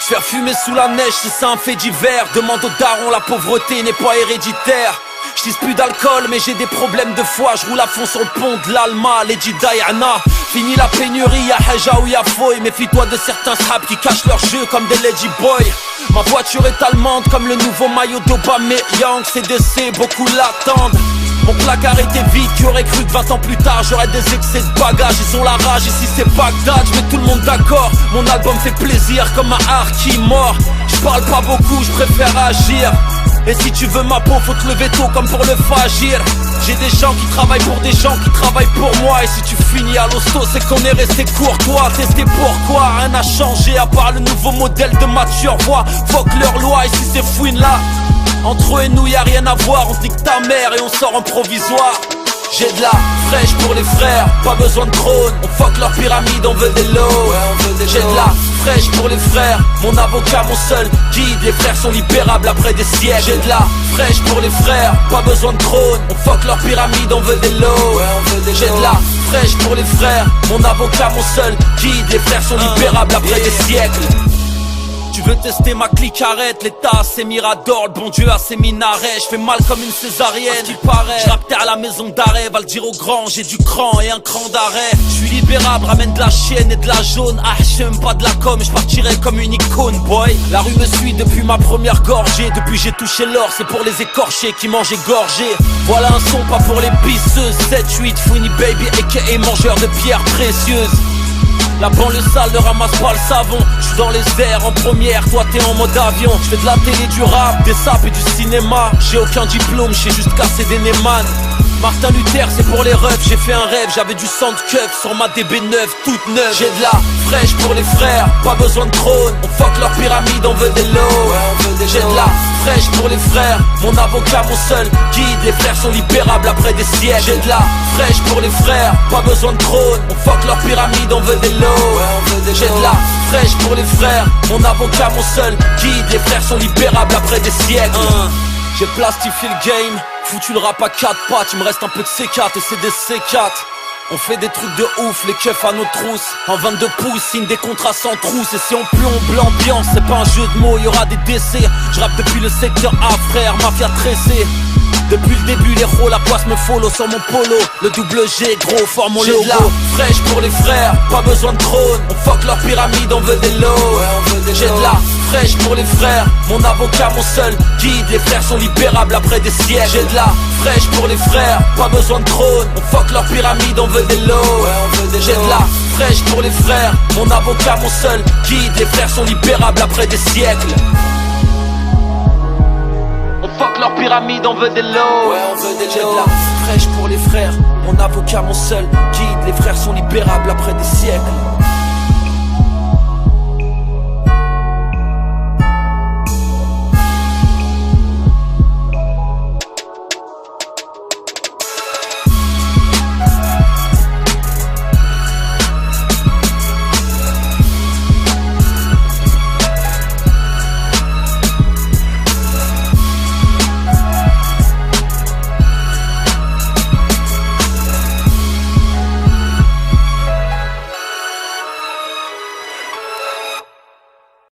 Se faire fumer sous la neige, c'est ça un fait divers. Demande aux darons, la pauvreté n'est pas héréditaire. J'tisse plus d'alcool mais j'ai des problèmes de foie. J'roule à fond sur le pont de l'Alma, Lady Diana. Fini la pénurie, y'a Haja ou y'a Foy. Méfie-toi de certains saps qui cachent leur jeu comme des Lady Boy. Ma voiture est allemande comme le nouveau maillot d'Aubameyang. CDC, beaucoup l'attendent. Mon placard était vide, qui aurait cru que 20 ans plus tard j'aurais des excès de bagages. Ils ont la rage, ici c'est Bagdad, je mets tout le monde d'accord. Mon album fait plaisir comme un harki mort. Je parle pas beaucoup, je préfère agir. Et si tu veux ma peau, faut te lever tôt comme pour le Fagir. J'ai des gens qui travaillent pour des gens qui travaillent pour moi. Et si tu finis à l'hosto, c'est qu'on est resté courtois. Testé pourquoi, rien n'a changé à part le nouveau modèle de mature voix. Fuck leur loi, ici c'est fouine là. Entre eux et nous y'a rien à voir, on se nique ta mère et on sort en provisoire. J'ai de la fraîche pour les frères, pas besoin de trône. On fuck leur pyramide, on veut des lots. J'ai de la fraîche pour les frères, mon avocat, mon seul guide. Les frères sont libérables après des siècles. J'ai de la fraîche pour les frères, pas besoin de trône. On fuck leur pyramide, on veut des lots. J'ai de la fraîche pour les frères, mon avocat, mon seul guide. Les frères sont libérables après des siècles. Tu veux tester ma clique, arrête. L'état a ses miradors, le bon Dieu a ses minarets. Je fais mal comme une césarienne, à ce qu'il paraît. Je rappe à la maison d'arrêt, va le dire au grand. J'ai du cran et un cran d'arrêt. Je suis libérable, ramène de la chienne et de la jaune. Ah, j'aime pas de la com, je partirai comme une icône, boy. La rue me suit depuis ma première gorgée. Depuis j'ai touché l'or, c'est pour les écorchés qui mangent égorgés. Voilà un son pas pour les pisseuses. 7-8, Fouini Baby, aka mangeur de pierres précieuses. La banlieue sale ne ramasse pas le savon. J'suis dans les airs en première, toi t'es en mode avion. J'fais de la télé, du rap, des sapes et du cinéma. J'ai aucun diplôme, j'sais juste casser des Neyman. Martin Luther c'est pour les refs, j'ai fait un rêve. J'avais du sang de keuf sur ma DB9 toute neuve. J'ai de la fraîche pour les frères, pas besoin de trône. On fuck leur pyramide, on veut des lots. J'ai de la fraîche pour les frères, mon avocat, mon seul guide. Les frères sont libérables après des siècles. J'ai de la fraîche pour les frères, pas besoin de trône. On fuck leur pyramide, on veut des lots. J'ai de la fraîche pour les frères, mon avocat, mon seul guide. Les frères sont libérables après des siècles. J'ai plastifié le game, foutu le rap à 4 pattes. Il me reste un peu de C4 et c'est des C4. On fait des trucs de ouf, les keufs à nos trousses. En 22 pouces, signe des contrats sans trousse. Et si on plombe l'ambiance, c'est pas un jeu de mots, y'aura des décès. Je rappe depuis le secteur A, frère, mafia tressée. Depuis le début, les rôles, la poisse me follow sur mon polo. Le double G, gros, fort mon logo. J'ai de la fraîche pour les frères, pas besoin de trône. On fuck leur pyramide, on veut des lots. J'ai de la fraîche pour les frères, mon avocat, mon seul guide. Les frères sont libérables après des siècles. J'ai de la fraîche pour les frères, pas besoin de trône. On fuck leur pyramide, on veut des lots. J'ai de la fraîche pour les frères, mon avocat, mon seul guide. Les frères sont libérables après des siècles. Fuck leur pyramide, on veut des lots. J'ai de la fraîche pour les frères, mon avocat, mon seul guide. Les frères sont libérables après des siècles.